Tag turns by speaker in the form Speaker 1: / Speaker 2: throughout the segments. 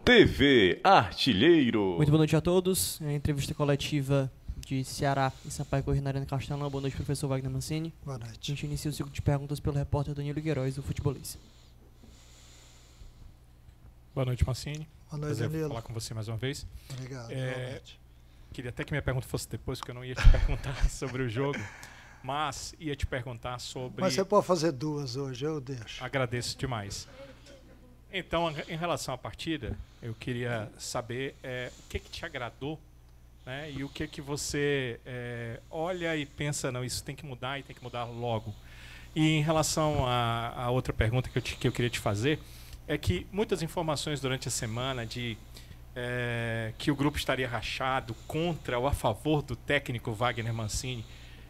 Speaker 1: TV Artilheiro.
Speaker 2: Muito boa noite a todos. É a entrevista coletiva de Ceará e Sampaio Corrêa na Arena Castelão. Boa noite, professor Wagner Mancini.
Speaker 3: Boa noite.
Speaker 2: A gente inicia o ciclo de perguntas pelo repórter Danilo Queiroz, do Futebolês.
Speaker 4: Boa noite, Mancini.
Speaker 3: Boa noite,
Speaker 4: Prazer
Speaker 3: Danilo.
Speaker 4: falar com você mais uma vez.
Speaker 3: Obrigado. Boa noite.
Speaker 4: Queria até que minha pergunta fosse depois, porque eu não ia te perguntar sobre o jogo, mas ia te perguntar sobre...
Speaker 3: Mas você pode fazer duas hoje, eu deixo.
Speaker 4: Agradeço demais. Então, em relação à partida, eu queria saber o que te agradou, né, e o que você olha e pensa, não, isso tem que mudar e tem que mudar logo. E em relação à outra pergunta que eu queria te fazer, é que muitas informações durante a semana de que o grupo estaria rachado contra ou a favor do técnico Wagner Mancini.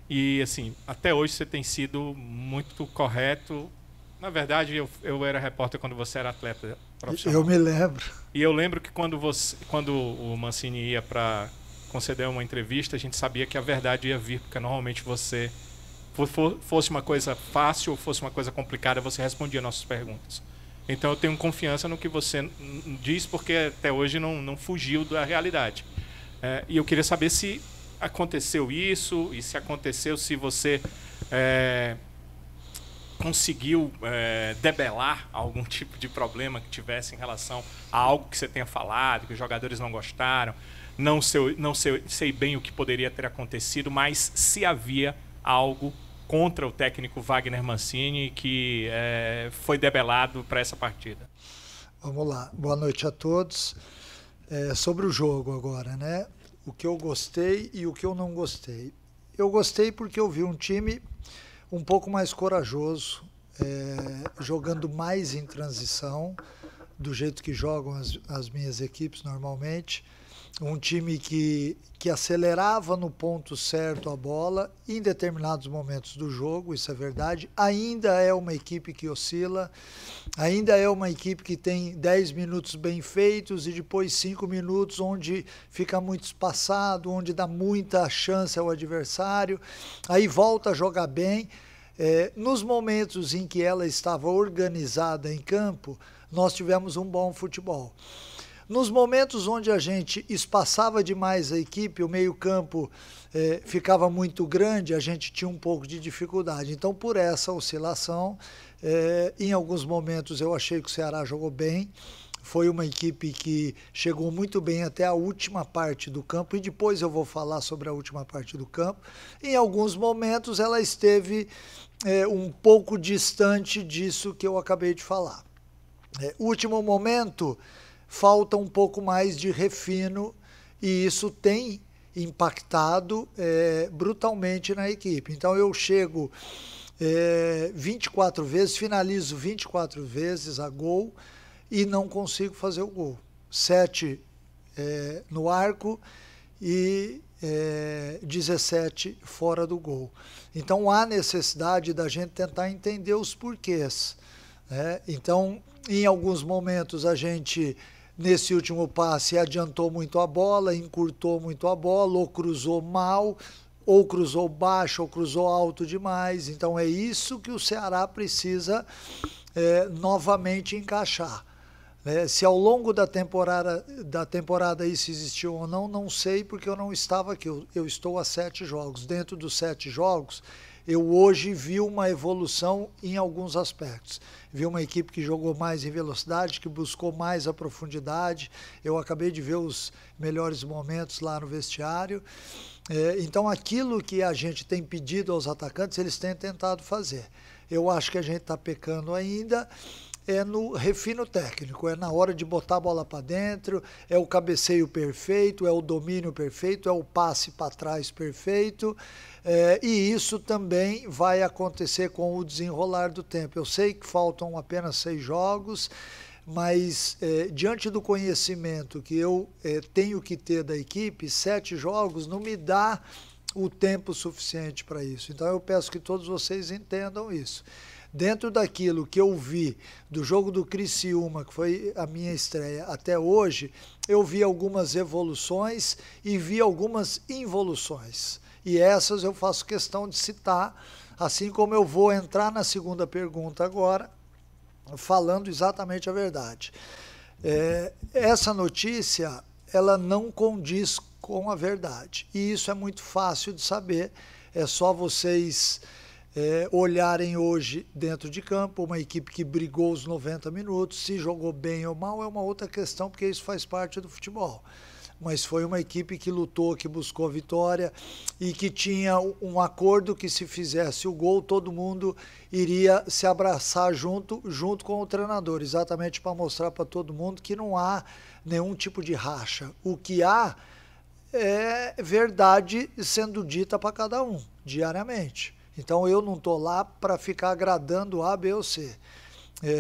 Speaker 4: E, assim, até hoje você tem sido muito correto. Na verdade, eu era repórter quando você era atleta profissional.
Speaker 3: Eu me lembro.
Speaker 4: E eu lembro que quando o Mancini ia para conceder uma entrevista, a gente sabia que a verdade ia vir, porque normalmente você, fosse uma coisa fácil ou fosse uma coisa complicada, você respondia nossas perguntas. Então eu tenho confiança no que você diz, porque até hoje não fugiu da realidade. E eu queria saber se aconteceu isso, e se aconteceu, se você conseguiu debelar algum tipo de problema que tivesse em relação a algo que você tenha falado, que os jogadores não gostaram. Não sei bem o que poderia ter acontecido, mas se havia algo contra o técnico Wagner Mancini que foi debelado para essa partida.
Speaker 3: Vamos lá. Boa noite a todos. Sobre o jogo agora, né? O que eu gostei e o que eu não gostei. Eu gostei porque eu vi um time um pouco mais corajoso, jogando mais em transição, do jeito que jogam as minhas equipes normalmente. Um time que acelerava no ponto certo a bola em determinados momentos do jogo, isso é verdade. Ainda é uma equipe que oscila, ainda é uma equipe que tem 10 minutos bem feitos e depois 5 minutos onde fica muito espaçado, onde dá muita chance ao adversário, aí volta a jogar bem. Nos momentos em que ela estava organizada em campo, nós tivemos um bom futebol. Nos momentos onde a gente espaçava demais a equipe, o meio-campo ficava muito grande, a gente tinha um pouco de dificuldade. Então, por essa oscilação, em alguns momentos eu achei que o Ceará jogou bem. Foi uma equipe que chegou muito bem até a última parte do campo, e depois eu vou falar sobre a última parte do campo. Em alguns momentos ela esteve um pouco distante disso que eu acabei de falar. Último momento, falta um pouco mais de refino, e isso tem impactado brutalmente na equipe. Então eu chego 24 vezes, finalizo 24 vezes a gol e não consigo fazer o gol. 7 no arco e 17 fora do gol. Então há necessidade da gente tentar entender os porquês. Então, em alguns momentos a gente, nesse último passe, adiantou muito a bola, encurtou muito a bola, ou cruzou mal, ou cruzou baixo, ou cruzou alto demais. Então é isso que o Ceará precisa novamente encaixar. Se ao longo da temporada isso existiu ou não, não sei, porque eu não estava aqui. Eu estou a 7 jogos. Dentro dos 7 jogos, eu hoje vi uma evolução em alguns aspectos. Vi uma equipe que jogou mais em velocidade, que buscou mais a profundidade. Eu acabei de ver os melhores momentos lá no vestiário. Então, aquilo que a gente tem pedido aos atacantes, eles têm tentado fazer. Eu acho que a gente está pecando ainda no refino técnico, na hora de botar a bola para dentro, o cabeceio perfeito, o domínio perfeito, o passe para trás perfeito. E isso também vai acontecer com o desenrolar do tempo. Eu sei que faltam apenas 6 jogos, mas diante do conhecimento que eu tenho que ter da equipe, 7 jogos não me dá o tempo suficiente para isso. Então eu peço que todos vocês entendam isso. Dentro daquilo que eu vi do jogo do Criciúma, que foi a minha estreia até hoje, eu vi algumas evoluções e vi algumas involuções. E essas eu faço questão de citar, assim como eu vou entrar na segunda pergunta agora, falando exatamente a verdade. Essa notícia, ela não condiz com a verdade. E isso é muito fácil de saber. É só vocês olharem hoje dentro de campo, uma equipe que brigou os 90 minutos, se jogou bem ou mal é uma outra questão, porque isso faz parte do futebol. Mas foi uma equipe que lutou, que buscou a vitória e que tinha um acordo que se fizesse o gol, todo mundo iria se abraçar junto com o treinador, exatamente para mostrar para todo mundo que não há nenhum tipo de racha. O que há é verdade sendo dita para cada um, diariamente. Então eu não estou lá para ficar agradando A, B ou C.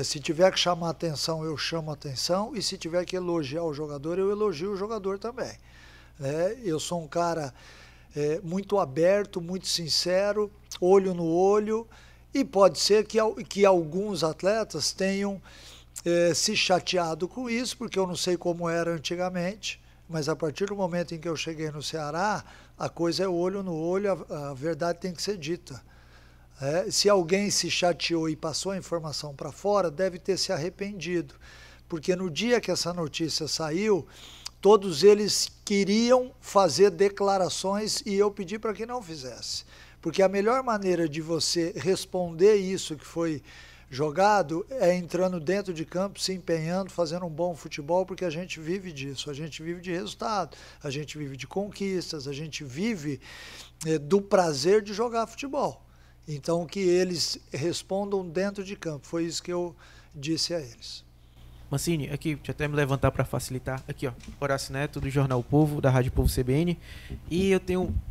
Speaker 3: Se tiver que chamar atenção, eu chamo atenção, e se tiver que elogiar o jogador, eu elogio o jogador também. Eu sou um cara muito aberto, muito sincero, olho no olho, e pode ser que alguns atletas tenham se chateado com isso, porque eu não sei como era antigamente, mas a partir do momento em que eu cheguei no Ceará, a coisa é olho no olho, a verdade tem que ser dita. Se alguém se chateou e passou a informação para fora, deve ter se arrependido, porque no dia que essa notícia saiu, todos eles queriam fazer declarações e eu pedi para que não fizesse, porque a melhor maneira de você responder isso que foi jogado é entrando dentro de campo, se empenhando, fazendo um bom futebol, porque a gente vive disso, a gente vive de resultado, a gente vive de conquistas, a gente vive do prazer de jogar futebol. Então, que eles respondam dentro de campo. Foi isso que eu disse a eles.
Speaker 5: Mancini, aqui, deixa eu até me levantar para facilitar. Aqui, ó, Horácio Neto, do Jornal O Povo, da Rádio Povo CBN. E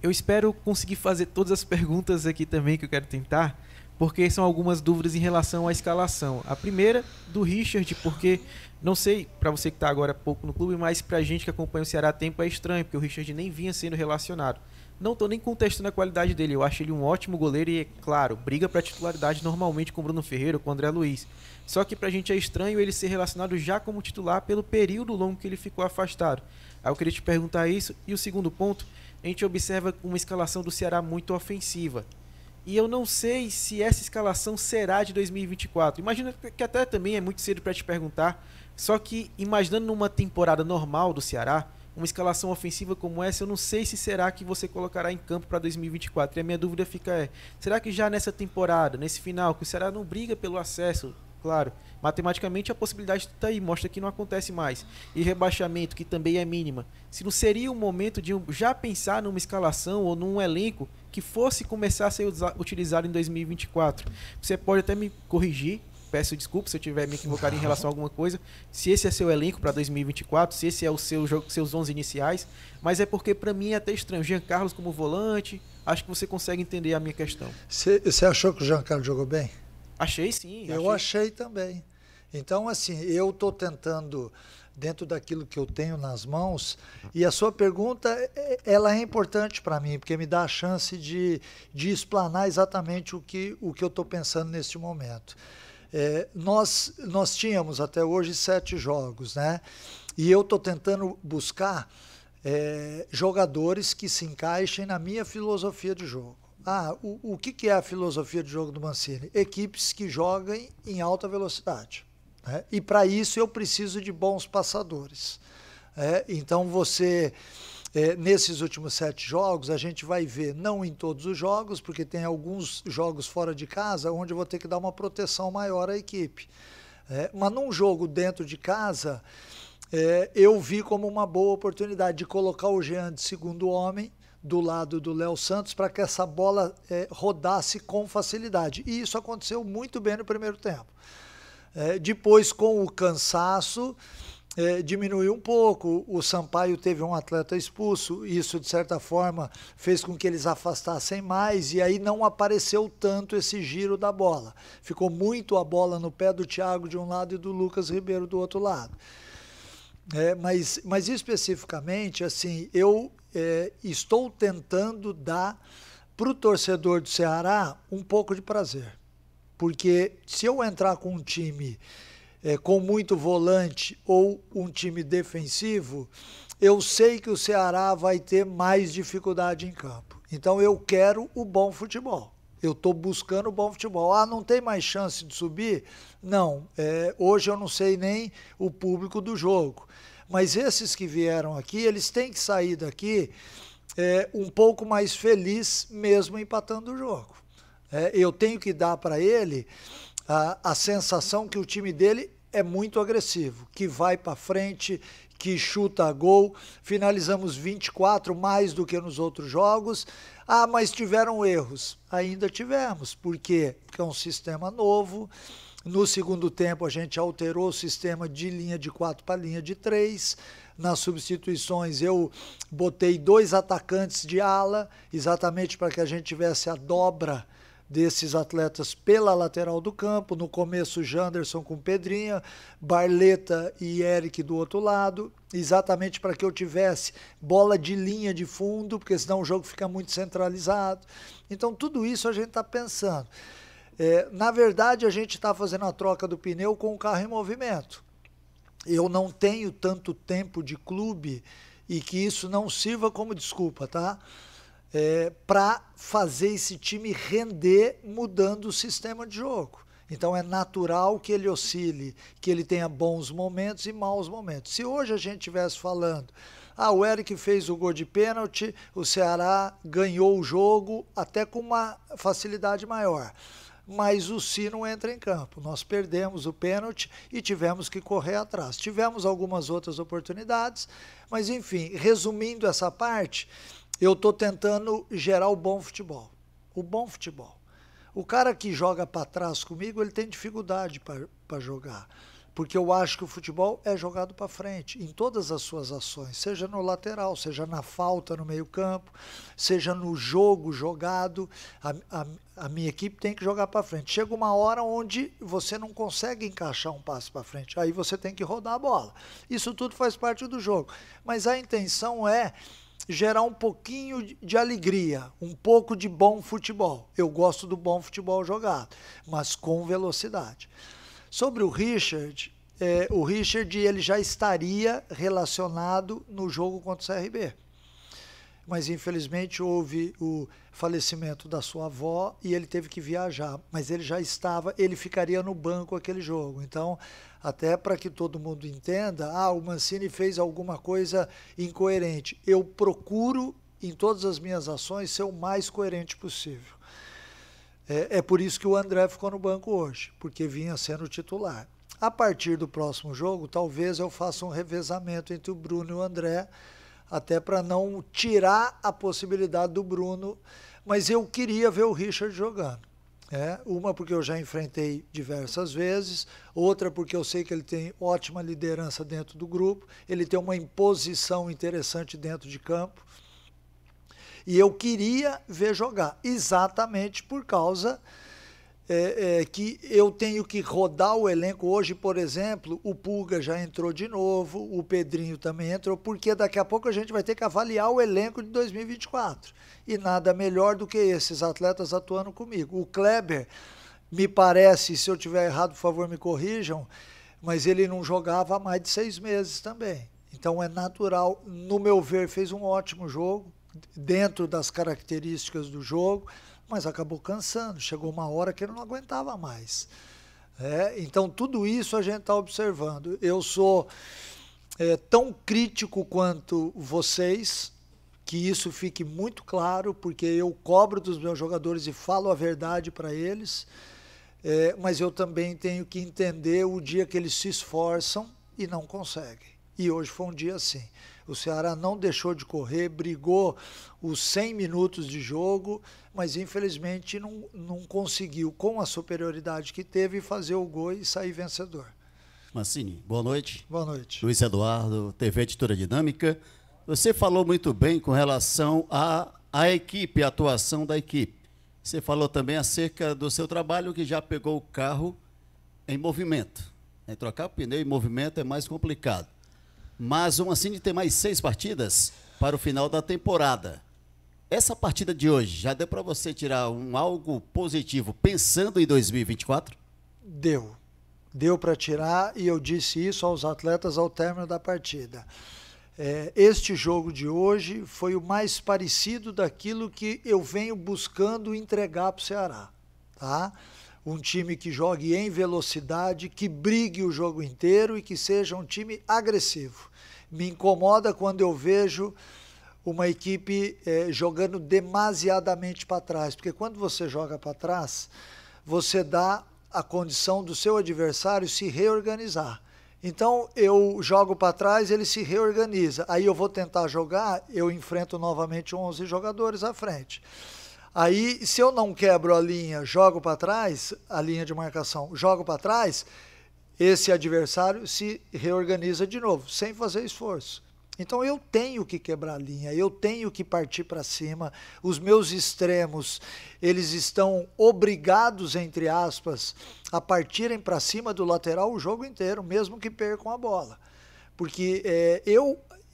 Speaker 5: eu espero conseguir fazer todas as perguntas aqui também que eu quero tentar, porque são algumas dúvidas em relação à escalação. A primeira, do Richard, porque, não sei, para você que está agora pouco no clube, mas para a gente que acompanha o Ceará há tempo é estranho, porque o Richard nem vinha sendo relacionado. Não estou nem contestando a qualidade dele, eu acho ele um ótimo goleiro e, é claro, briga para titularidade normalmente com o Bruno Ferreira ou com o André Luiz. Só que pra gente é estranho ele ser relacionado já como titular pelo período longo que ele ficou afastado. Aí eu queria te perguntar isso. E o segundo ponto, a gente observa uma escalação do Ceará muito ofensiva. E eu não sei se essa escalação será de 2024. Imagina que até também é muito cedo para te perguntar, só que imaginando numa temporada normal do Ceará, uma escalação ofensiva como essa, eu não sei se será que você colocará em campo para 2024. E a minha dúvida fica será que já nessa temporada, nesse final, que o Ceará não briga pelo acesso, claro, matematicamente a possibilidade está aí, mostra que não acontece mais. E rebaixamento, que também é mínima. Se não seria o momento de já pensar numa escalação ou num elenco que fosse começar a ser utilizado em 2024? Você pode até me corrigir, peço desculpa se eu tiver me equivocado em relação a alguma coisa, se esse é seu elenco para 2024, se esse é o seu jogo, seus 11 iniciais, mas é porque para mim é até estranho. Jean Carlos como volante, acho que você consegue entender a minha questão.
Speaker 3: Você achou que o Jean Carlos jogou bem?
Speaker 5: Achei sim.
Speaker 3: Eu achei também. Então, assim, eu estou tentando, dentro daquilo que eu tenho nas mãos, e a sua pergunta, ela é importante para mim, porque me dá a chance de explanar exatamente o que eu estou pensando neste momento. Nós tínhamos até hoje 7 jogos, né? E eu estou tentando buscar jogadores que se encaixem na minha filosofia de jogo. O que é a filosofia de jogo do Mancini? Equipes que joguem em alta velocidade. Né? E para isso eu preciso de bons passadores. Então você... nesses últimos 7 jogos, a gente vai ver, não em todos os jogos, porque tem alguns jogos fora de casa onde eu vou ter que dar uma proteção maior à equipe. Mas num jogo dentro de casa, eu vi como uma boa oportunidade de colocar o Jean de segundo homem do lado do Léo Santos para que essa bola rodasse com facilidade. E isso aconteceu muito bem no primeiro tempo. Depois, com o cansaço... diminuiu um pouco, o Sampaio teve um atleta expulso, isso de certa forma fez com que eles afastassem mais e aí não apareceu tanto esse giro da bola, ficou muito a bola no pé do Thiago de um lado e do Lucas Ribeiro do outro lado. Mas especificamente, assim, eu estou tentando dar para o torcedor do Ceará um pouco de prazer, porque se eu entrar com um time com muito volante ou um time defensivo, eu sei que o Ceará vai ter mais dificuldade em campo. Então eu quero o bom futebol. Eu estou buscando bom futebol. Ah, não tem mais chance de subir? Não. Hoje eu não sei nem o público do jogo. Mas esses que vieram aqui, eles têm que sair daqui um pouco mais feliz, mesmo empatando o jogo. Eu tenho que dar para ele a sensação que o time dele é muito agressivo, que vai para frente, que chuta a gol. Finalizamos 24 mais do que nos outros jogos. Ah, mas tiveram erros. Ainda tivemos. Por quê? Porque é um sistema novo. No segundo tempo a gente alterou o sistema de linha de 4 para linha de 3. Nas substituições eu botei 2 atacantes de ala, exatamente para que a gente tivesse a dobra desses atletas pela lateral do campo. No começo, Janderson com Pedrinha, Barleta e Eric do outro lado, exatamente para que eu tivesse bola de linha de fundo, porque senão o jogo fica muito centralizado. Então, tudo isso a gente está pensando. Na verdade, a gente está fazendo a troca do pneu com o carro em movimento. Eu não tenho tanto tempo de clube e que isso não sirva como desculpa, tá? Para fazer esse time render mudando o sistema de jogo. Então é natural que ele oscile, que ele tenha bons momentos e maus momentos. Se hoje a gente estivesse falando, o Eric fez o gol de pênalti, o Ceará ganhou o jogo até com uma facilidade maior, mas o Si não entra em campo. Nós perdemos o pênalti e tivemos que correr atrás. Tivemos algumas outras oportunidades, mas enfim, resumindo essa parte, eu estou tentando gerar o bom futebol. O bom futebol. O cara que joga para trás comigo, ele tem dificuldade para jogar. Porque eu acho que o futebol é jogado para frente, em todas as suas ações. Seja no lateral, seja na falta no meio campo, seja no jogo jogado. A minha equipe tem que jogar para frente. Chega uma hora onde você não consegue encaixar um passe para frente. Aí você tem que rodar a bola. Isso tudo faz parte do jogo. Mas a intenção é gerar um pouquinho de alegria, um pouco de bom futebol. Eu gosto do bom futebol jogado, mas com velocidade. Sobre o Richard ele já estaria relacionado no jogo contra o CRB. Mas infelizmente houve o falecimento da sua avó e ele teve que viajar. Mas ele ficaria no banco aquele jogo. Então, até para que todo mundo entenda, o Mancini fez alguma coisa incoerente. Eu procuro, em todas as minhas ações, ser o mais coerente possível. É por isso que o André ficou no banco hoje, porque vinha sendo titular. A partir do próximo jogo, talvez eu faça um revezamento entre o Bruno e o André, até para não tirar a possibilidade do Bruno, mas eu queria ver o Richard jogando. Uma porque eu já enfrentei diversas vezes, outra porque eu sei que ele tem ótima liderança dentro do grupo, ele tem uma imposição interessante dentro de campo, e eu queria ver jogar, exatamente por causa que eu tenho que rodar o elenco. Hoje, por exemplo, o Pulga já entrou de novo, o Pedrinho também entrou, porque daqui a pouco a gente vai ter que avaliar o elenco de 2024. E nada melhor do que esses atletas atuando comigo. O Kleber, me parece, se eu tiver errado, por favor, me corrijam, mas ele não jogava há mais de 6 meses também. Então é natural, no meu ver, fez um ótimo jogo, dentro das características do jogo, mas acabou cansando, chegou uma hora que ele não aguentava mais. Então tudo isso a gente está observando. Eu sou tão crítico quanto vocês, que isso fique muito claro, porque eu cobro dos meus jogadores e falo a verdade para eles, mas eu também tenho que entender o dia que eles se esforçam e não conseguem. E hoje foi um dia assim. O Ceará não deixou de correr, brigou os 100 minutos de jogo, mas infelizmente não conseguiu, com a superioridade que teve, fazer o gol e sair vencedor.
Speaker 6: Mancini, boa noite.
Speaker 3: Boa noite.
Speaker 6: Luiz Eduardo, TV Editora Dinâmica. Você falou muito bem com relação à equipe, à atuação da equipe. Você falou também acerca do seu trabalho, que já pegou o carro em movimento. Trocar o pneu em movimento é mais complicado. Mas o Mancini tem mais 6 partidas para o final da temporada. Essa partida de hoje já deu para você tirar algo positivo pensando em 2024?
Speaker 3: Deu para tirar, e eu disse isso aos atletas ao término da partida. Este jogo de hoje foi o mais parecido daquilo que eu venho buscando entregar para o Ceará. Tá? Um time que jogue em velocidade, que brigue o jogo inteiro e que seja um time agressivo. Me incomoda quando eu vejo uma equipe jogando demasiadamente para trás, porque quando você joga para trás, você dá a condição do seu adversário se reorganizar. Então eu jogo para trás, ele se reorganiza. Aí eu vou tentar jogar, eu enfrento novamente 11 jogadores à frente. Aí, se eu não quebro a linha, jogo para trás, a linha de marcação, jogo para trás, esse adversário se reorganiza de novo, sem fazer esforço. Então eu tenho que quebrar a linha, eu tenho que partir para cima. Os meus extremos, eles estão obrigados, entre aspas, a partirem para cima do lateral o jogo inteiro, mesmo que percam a bola. Porque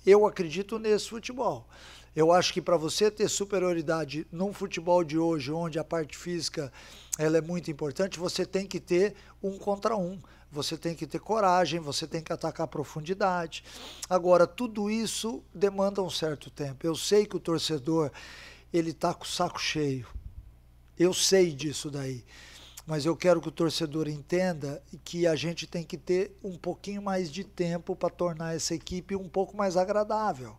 Speaker 3: eu acredito nesse futebol. Eu acho que para você ter superioridade num futebol de hoje, onde a parte física ela é muito importante, você tem que ter 1 contra 1. Você tem que ter coragem, você tem que atacar a profundidade. Agora, tudo isso demanda um certo tempo. Eu sei que o torcedor, ele está com o saco cheio. Eu sei disso daí. Mas eu quero que o torcedor entenda que a gente tem que ter um pouquinho mais de tempo para tornar essa equipe um pouco mais agradável.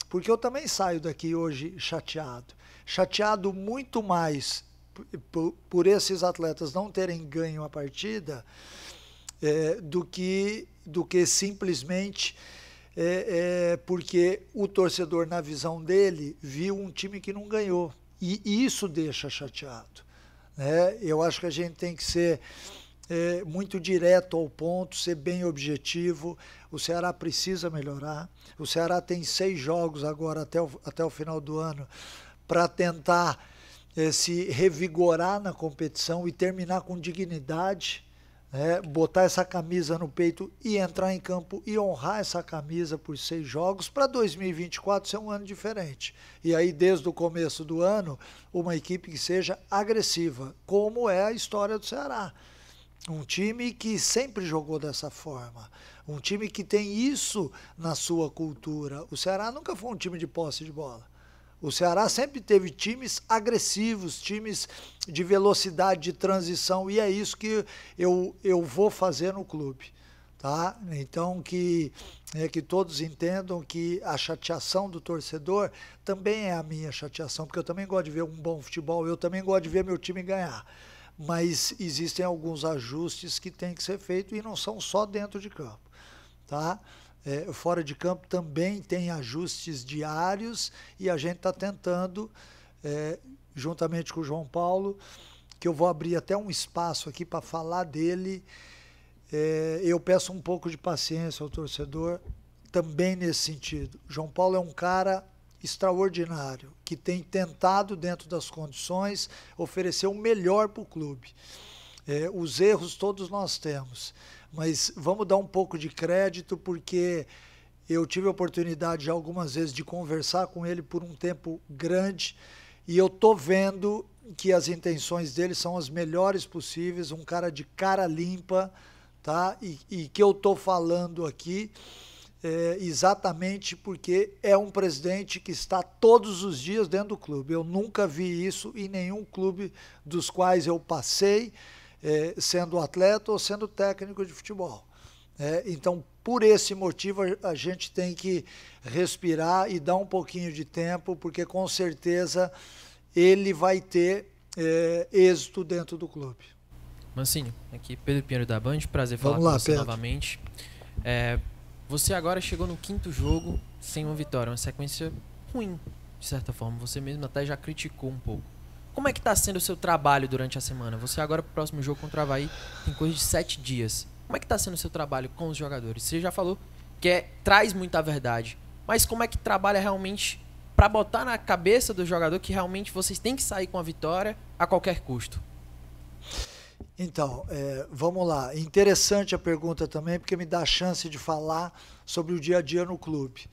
Speaker 3: Porque eu também saio daqui hoje chateado. Chateado muito mais por esses atletas não terem ganho a partida, do que simplesmente porque o torcedor, na visão dele, viu um time que não ganhou. E isso deixa chateado. Né? Eu acho que a gente tem que ser muito direto ao ponto, ser bem objetivo. O Ceará precisa melhorar. O Ceará tem 6 jogos agora até o final do ano para tentar se revigorar na competição e terminar com dignidade. Botar essa camisa no peito e entrar em campo e honrar essa camisa por 6 jogos para 2024 ser um ano diferente. E aí, desde o começo do ano, uma equipe que seja agressiva, como é a história do Ceará. Um time que sempre jogou dessa forma, um time que tem isso na sua cultura. O Ceará nunca foi um time de posse de bola. O Ceará sempre teve times agressivos, times de velocidade, de transição, e é isso que eu vou fazer no clube. Tá? Então, que todos entendam que a chateação do torcedor também é a minha chateação, porque eu também gosto de ver um bom futebol, eu também gosto de ver meu time ganhar. Mas existem alguns ajustes que têm que ser feitos e não são só dentro de campo. Tá? Fora de campo também tem ajustes diários e a gente está tentando, juntamente com o João Paulo, que eu vou abrir até um espaço aqui para falar dele. Eu peço um pouco de paciência ao torcedor também nesse sentido. João Paulo é um cara extraordinário, que tem tentado, dentro das condições, oferecer o melhor para o clube. Os erros todos nós temos, mas vamos dar um pouco de crédito, porque eu tive a oportunidade já algumas vezes de conversar com ele por um tempo grande e eu tô vendo que as intenções dele são as melhores possíveis, um cara de cara limpa, tá? E que eu tô falando aqui exatamente porque é um presidente que está todos os dias dentro do clube. Eu nunca vi isso em nenhum clube dos quais eu passei, sendo atleta ou sendo técnico de futebol. Então, por esse motivo, a gente tem que respirar e dar um pouquinho de tempo, porque com certeza ele vai ter êxito dentro do clube.
Speaker 5: Mancini, aqui Pedro Pinheiro da Band, prazer falar com você Pedro. Novamente. Você agora chegou no 5º jogo sem uma vitória, uma sequência ruim, de certa forma. Você mesmo até já criticou um pouco. Como é que está sendo o seu trabalho durante a semana? Você agora, pro próximo jogo contra o Avaí, tem coisa de 7 dias. Como é que está sendo o seu trabalho com os jogadores? Você já falou que traz muita verdade, mas como é que trabalha realmente para botar na cabeça do jogador que realmente vocês têm que sair com a vitória a qualquer custo?
Speaker 3: Então, vamos lá. Interessante a pergunta também, porque me dá a chance de falar sobre o dia a dia no clube.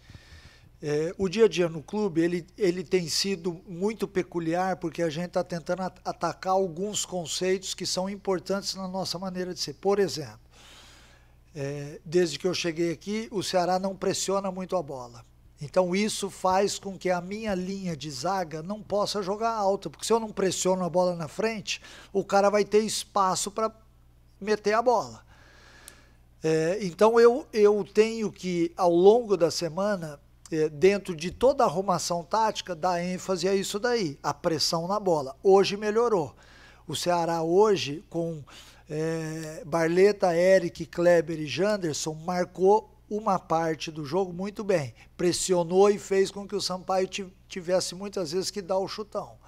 Speaker 3: O dia a dia no clube, ele tem sido muito peculiar, porque a gente está tentando atacar alguns conceitos que são importantes na nossa maneira de ser. Por exemplo, desde que eu cheguei aqui, o Ceará não pressiona muito a bola. Então isso faz com que a minha linha de zaga não possa jogar alta, porque se eu não pressiono a bola na frente, o cara vai ter espaço para meter a bola. Então eu tenho que, ao longo da semana, dentro de toda a arrumação tática, dar ênfase a isso daí, a pressão na bola. Hoje melhorou. O Ceará hoje, com Barleta, Eric, Kleber e Janderson, marcou uma parte do jogo muito bem. Pressionou e fez com que o Sampaio tivesse muitas vezes que dar o chutão.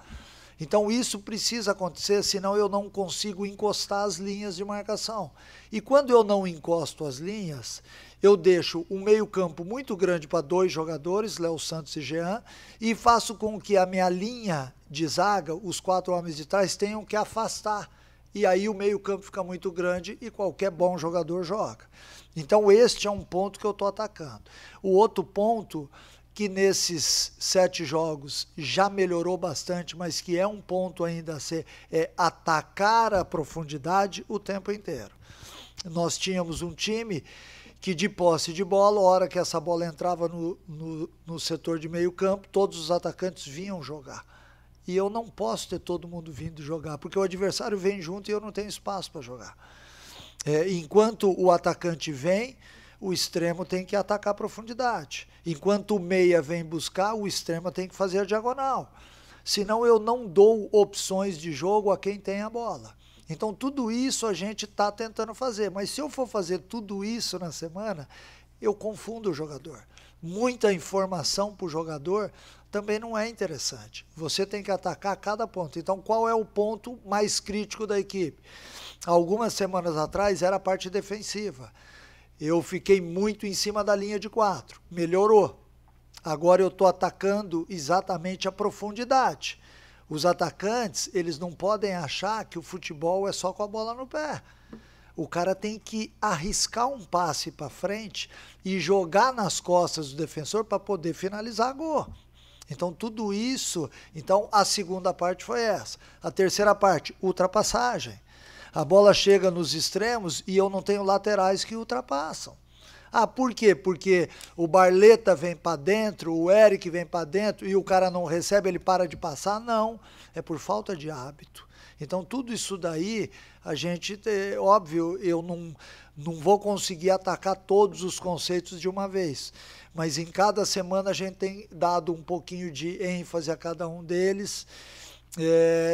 Speaker 3: Então isso precisa acontecer, senão eu não consigo encostar as linhas de marcação. E quando eu não encosto as linhas, eu deixo um meio-campo muito grande para 2 jogadores, Léo Santos e Jean, e faço com que a minha linha de zaga, os 4 homens de trás, tenham que afastar. E aí o meio-campo fica muito grande e qualquer bom jogador joga. Então este é um ponto que eu estou atacando. O outro ponto, que nesses 7 jogos já melhorou bastante, mas que é um ponto ainda a ser, é atacar a profundidade o tempo inteiro. Nós tínhamos um time que de posse de bola, a hora que essa bola entrava no setor de meio campo, todos os atacantes vinham jogar. E eu não posso ter todo mundo vindo jogar, porque o adversário vem junto e eu não tenho espaço para jogar. Enquanto o atacante vem, o extremo tem que atacar a profundidade. Enquanto o meia vem buscar, o extremo tem que fazer a diagonal. Senão eu não dou opções de jogo a quem tem a bola. Então tudo isso a gente está tentando fazer. Mas se eu for fazer tudo isso na semana, eu confundo o jogador. Muita informação para o jogador também não é interessante. Você tem que atacar cada ponto. Então qual é o ponto mais crítico da equipe? Algumas semanas atrás era a parte defensiva. Eu fiquei muito em cima da linha de 4. Melhorou. Agora eu estou atacando exatamente a profundidade. Os atacantes, eles não podem achar que o futebol é só com a bola no pé. O cara tem que arriscar um passe para frente e jogar nas costas do defensor para poder finalizar gol. Então tudo isso, então a segunda parte foi essa. A terceira parte, ultrapassagem. A bola chega nos extremos e eu não tenho laterais que ultrapassam. Por quê? Porque o Barleta vem para dentro, o Eric vem para dentro e o cara não recebe, ele para de passar? Não, é por falta de hábito. Então tudo isso daí, a gente, óbvio, eu não vou conseguir atacar todos os conceitos de uma vez. Mas em cada semana a gente tem dado um pouquinho de ênfase a cada um deles.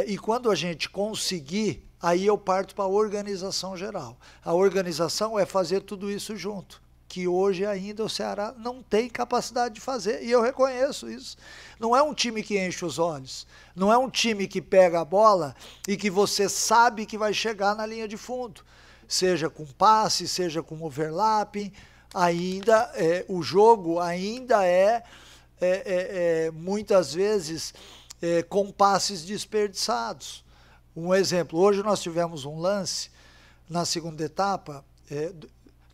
Speaker 3: E quando a gente conseguir, aí eu parto para a organização geral. A organização é fazer tudo isso junto, que hoje ainda o Ceará não tem capacidade de fazer, e eu reconheço isso. Não é um time que enche os olhos, não é um time que pega a bola e que você sabe que vai chegar na linha de fundo, seja com passe, seja com overlapping, ainda o jogo ainda muitas vezes com passes desperdiçados. Um exemplo, hoje nós tivemos um lance na segunda etapa,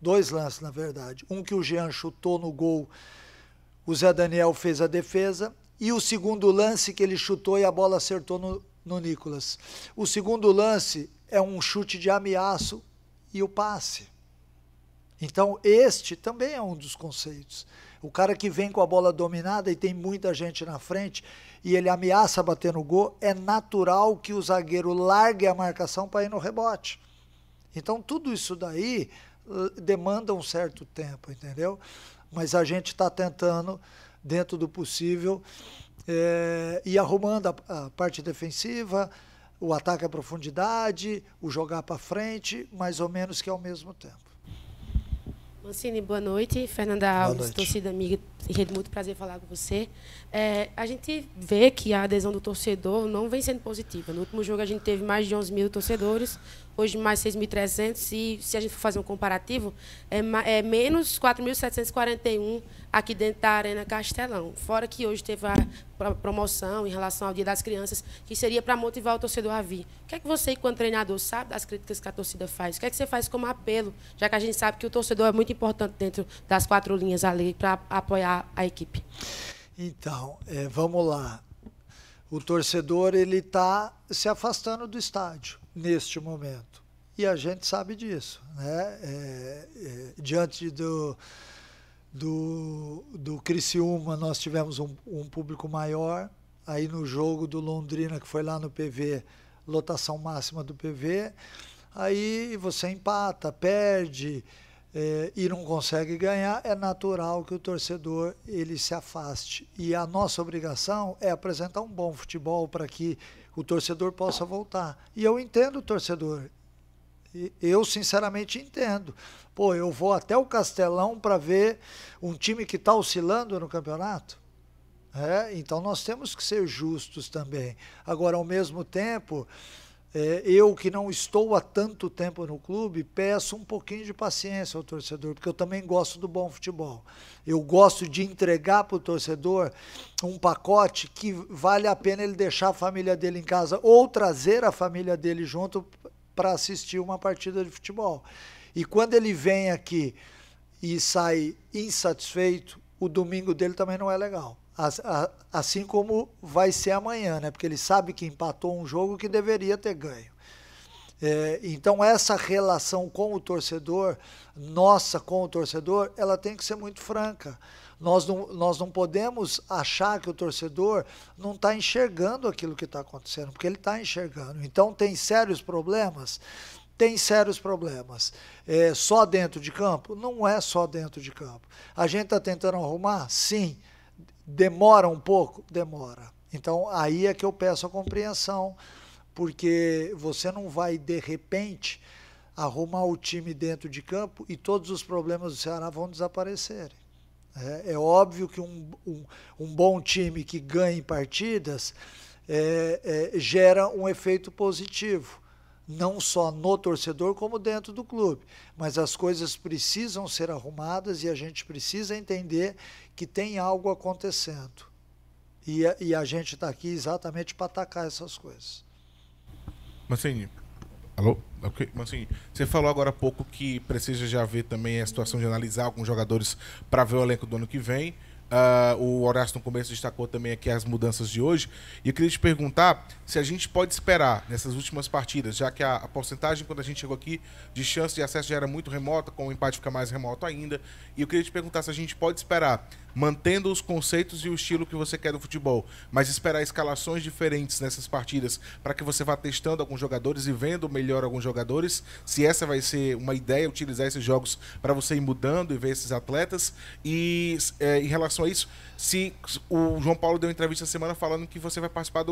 Speaker 3: 2 lances na verdade, um que o Jean chutou no gol, o Zé Daniel fez a defesa, e o segundo lance que ele chutou e a bola acertou no Nicolas. O segundo lance é um chute de ameaço e o passe. Então este também é um dos conceitos. O cara que vem com a bola dominada e tem muita gente na frente e ele ameaça bater no gol, é natural que o zagueiro largue a marcação para ir no rebote. Então tudo isso daí demanda um certo tempo, entendeu? Mas a gente está tentando, dentro do possível, ir arrumando a parte defensiva, o ataque à profundidade, o jogar para frente, mais ou menos que ao mesmo tempo.
Speaker 7: Mancini, boa noite. Fernanda Alves, torcida amiga, muito prazer falar com você. A gente vê que a adesão do torcedor não vem sendo positiva. No último jogo a gente teve mais de 11 mil torcedores, hoje mais 6.300, e se a gente for fazer um comparativo, é menos 4.741 aqui dentro da Arena Castelão. Fora que hoje teve a promoção em relação ao Dia das Crianças, que seria para motivar o torcedor a vir. O que é que você, enquanto treinador, sabe das críticas que a torcida faz? O que é que você faz como apelo, já que a gente sabe que o torcedor é muito importante dentro das 4 linhas ali para apoiar a equipe?
Speaker 3: Então, vamos lá. O torcedor ele está se afastando do estádio neste momento. E a gente sabe disso, né? Diante do do Criciúma nós tivemos um público maior. Aí no jogo do Londrina, que foi lá no PV, lotação máxima do PV, aí você empata, perde e não consegue ganhar, é natural que o torcedor ele se afaste. E a nossa obrigação é apresentar um bom futebol para que o torcedor possa voltar. E eu entendo o torcedor. Eu, sinceramente, entendo. Pô, eu vou até o Castelão para ver um time que está oscilando no campeonato. Então nós temos que ser justos também. Agora, ao mesmo tempo, eu que não estou há tanto tempo no clube, peço um pouquinho de paciência ao torcedor, porque eu também gosto do bom futebol. Eu gosto de entregar para o torcedor um pacote que vale a pena ele deixar a família dele em casa ou trazer a família dele junto para assistir uma partida de futebol. E quando ele vem aqui e sai insatisfeito, o domingo dele também não é legal. Assim como vai ser amanhã, né? Porque ele sabe que empatou um jogo que deveria ter ganho. Então essa relação com o torcedor, nossa com o torcedor, ela tem que ser muito franca. Nós não podemos achar que o torcedor não está enxergando aquilo que está acontecendo, porque ele está enxergando. Então tem sérios problemas? Tem sérios problemas. Só dentro de campo? Não é só dentro de campo. A gente está tentando arrumar? Sim. Demora um pouco? Demora. Então, aí é que eu peço a compreensão, porque você não vai, de repente, arrumar o time dentro de campo e todos os problemas do Ceará vão desaparecerem. É óbvio que um bom time que ganha partidas gera um efeito positivo, não só no torcedor, como dentro do clube. Mas as coisas precisam ser arrumadas e a gente precisa entender que tem algo acontecendo. E a gente está aqui exatamente para atacar essas coisas.
Speaker 8: Mancini, alô? Okay. Mancini, você falou agora há pouco que precisa já ver também a situação de analisar alguns jogadores para ver o elenco do ano que vem. O Horácio no começo destacou também aqui as mudanças de hoje, e eu queria te perguntar se a gente pode esperar nessas últimas partidas, já que a porcentagem quando a gente chegou aqui de chance de acesso já era muito remota, com o empate fica mais remoto ainda, e eu queria te perguntar se a gente pode esperar, mantendo os conceitos e o estilo que você quer do futebol, mas esperar escalações diferentes nessas partidas para que você vá testando alguns jogadores e vendo melhor alguns jogadores, se essa vai ser uma ideia, utilizar esses jogos para você ir mudando e ver esses atletas. E em relação a isso, se o João Paulo deu uma entrevista essa semana falando que você vai participar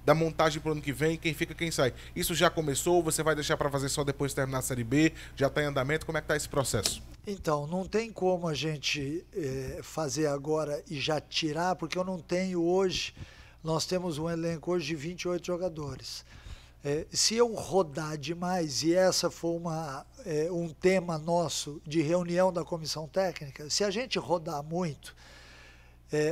Speaker 8: da montagem para o ano que vem, quem fica, quem sai. Isso já começou? Você vai deixar para fazer só depois de terminar a Série B? Já está em andamento? Como é que está esse processo?
Speaker 3: Então, não tem como a gente fazer agora e já tirar, porque eu não tenho hoje, nós temos um elenco hoje de 28 jogadores. Se eu rodar demais, e essa for um tema nosso de reunião da comissão técnica, se a gente rodar muito,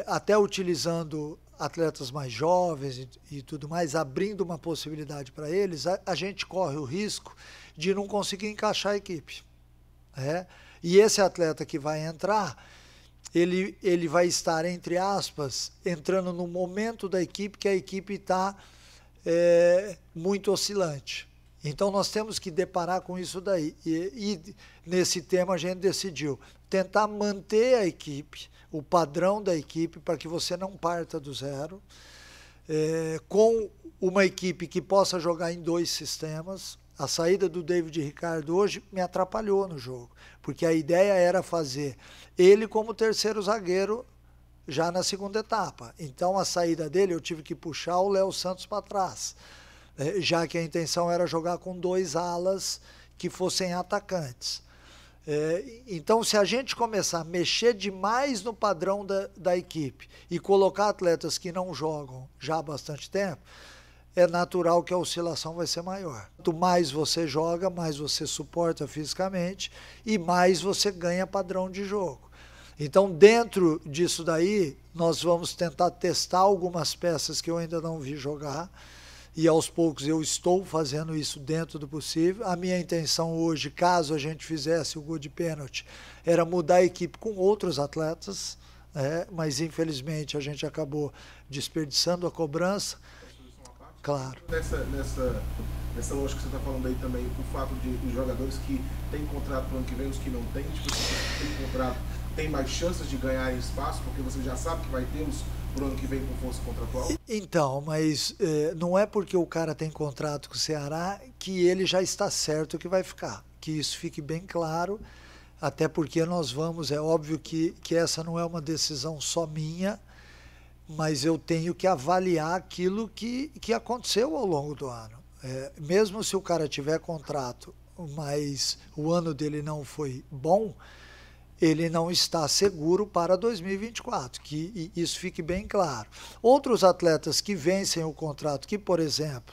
Speaker 3: até utilizando atletas mais jovens e tudo mais, abrindo uma possibilidade para eles, a gente corre o risco de não conseguir encaixar a equipe. E esse atleta que vai entrar, ele vai estar, entre aspas, entrando no momento da equipe que a equipe está muito oscilante. Então nós temos que deparar com isso daí. E nesse tema a gente decidiu tentar manter a equipe, o padrão da equipe, para que você não parta do zero, com uma equipe que possa jogar em 2 sistemas. A saída do David Ricardo hoje me atrapalhou no jogo, porque a ideia era fazer ele como terceiro zagueiro já na segunda etapa. Então a saída dele eu tive que puxar o Léo Santos para trás, já que a intenção era jogar com 2 alas que fossem atacantes. Então, se a gente começar a mexer demais no padrão da equipe e colocar atletas que não jogam já há bastante tempo, é natural que a oscilação vai ser maior. Quanto mais você joga, mais você suporta fisicamente e mais você ganha padrão de jogo. Então, dentro disso daí, nós vamos tentar testar algumas peças que eu ainda não vi jogar, e aos poucos eu estou fazendo isso dentro do possível. A minha intenção hoje, caso a gente fizesse o gol de pênalti, era mudar a equipe com outros atletas, mas infelizmente a gente acabou desperdiçando a cobrança. Claro.
Speaker 8: Nessa lógica que você está falando aí também, o fato de os jogadores que têm contrato para o ano que vem, os que não têm, tipo, os que têm contrato tem mais chances de ganhar espaço, porque você já sabe que vai tê-los pro ano que vem com força contratual?
Speaker 3: Então, mas não é porque o cara tem contrato com o Ceará que ele já está certo que vai ficar. Que isso fique bem claro, até porque nós vamos, é óbvio que essa não é uma decisão só minha, mas eu tenho que avaliar aquilo que aconteceu ao longo do ano. Mesmo se o cara tiver contrato, mas o ano dele não foi bom, ele não está seguro para 2024, que isso fique bem claro. Outros atletas que vencem o contrato, que, por exemplo,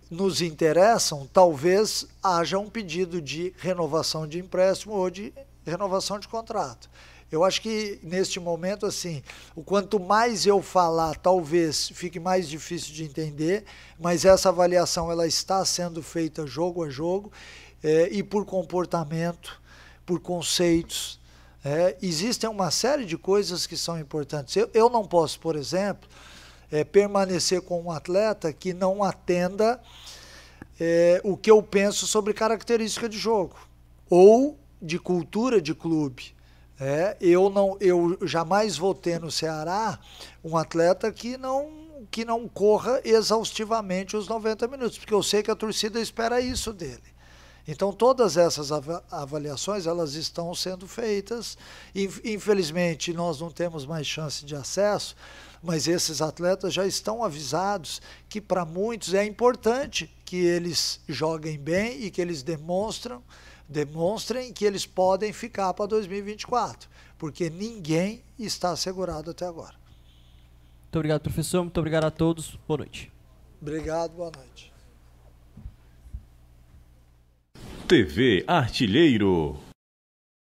Speaker 3: nos interessam, talvez haja um pedido de renovação de empréstimo ou de renovação de contrato. Eu acho que, neste momento, assim, o quanto mais eu falar, talvez fique mais difícil de entender, mas essa avaliação ela está sendo feita jogo a jogo e por comportamento, por conceitos. Existem uma série de coisas que são importantes. Eu não posso, por exemplo, permanecer com um atleta que não atenda o que eu penso sobre característica de jogo ou de cultura de clube. Eu jamais vou ter no Ceará um atleta que não corra exaustivamente os 90 minutos, porque eu sei que a torcida espera isso dele. Então, todas essas avaliações, elas estão sendo feitas. Infelizmente, nós não temos mais chance de acesso, mas esses atletas já estão avisados que, para muitos, é importante que eles joguem bem e que eles demonstrem que eles podem ficar para 2024, porque ninguém está assegurado até agora.
Speaker 2: Muito obrigado, professor. Muito obrigado a todos. Boa noite.
Speaker 3: Obrigado, boa noite.
Speaker 1: TV Artilheiro.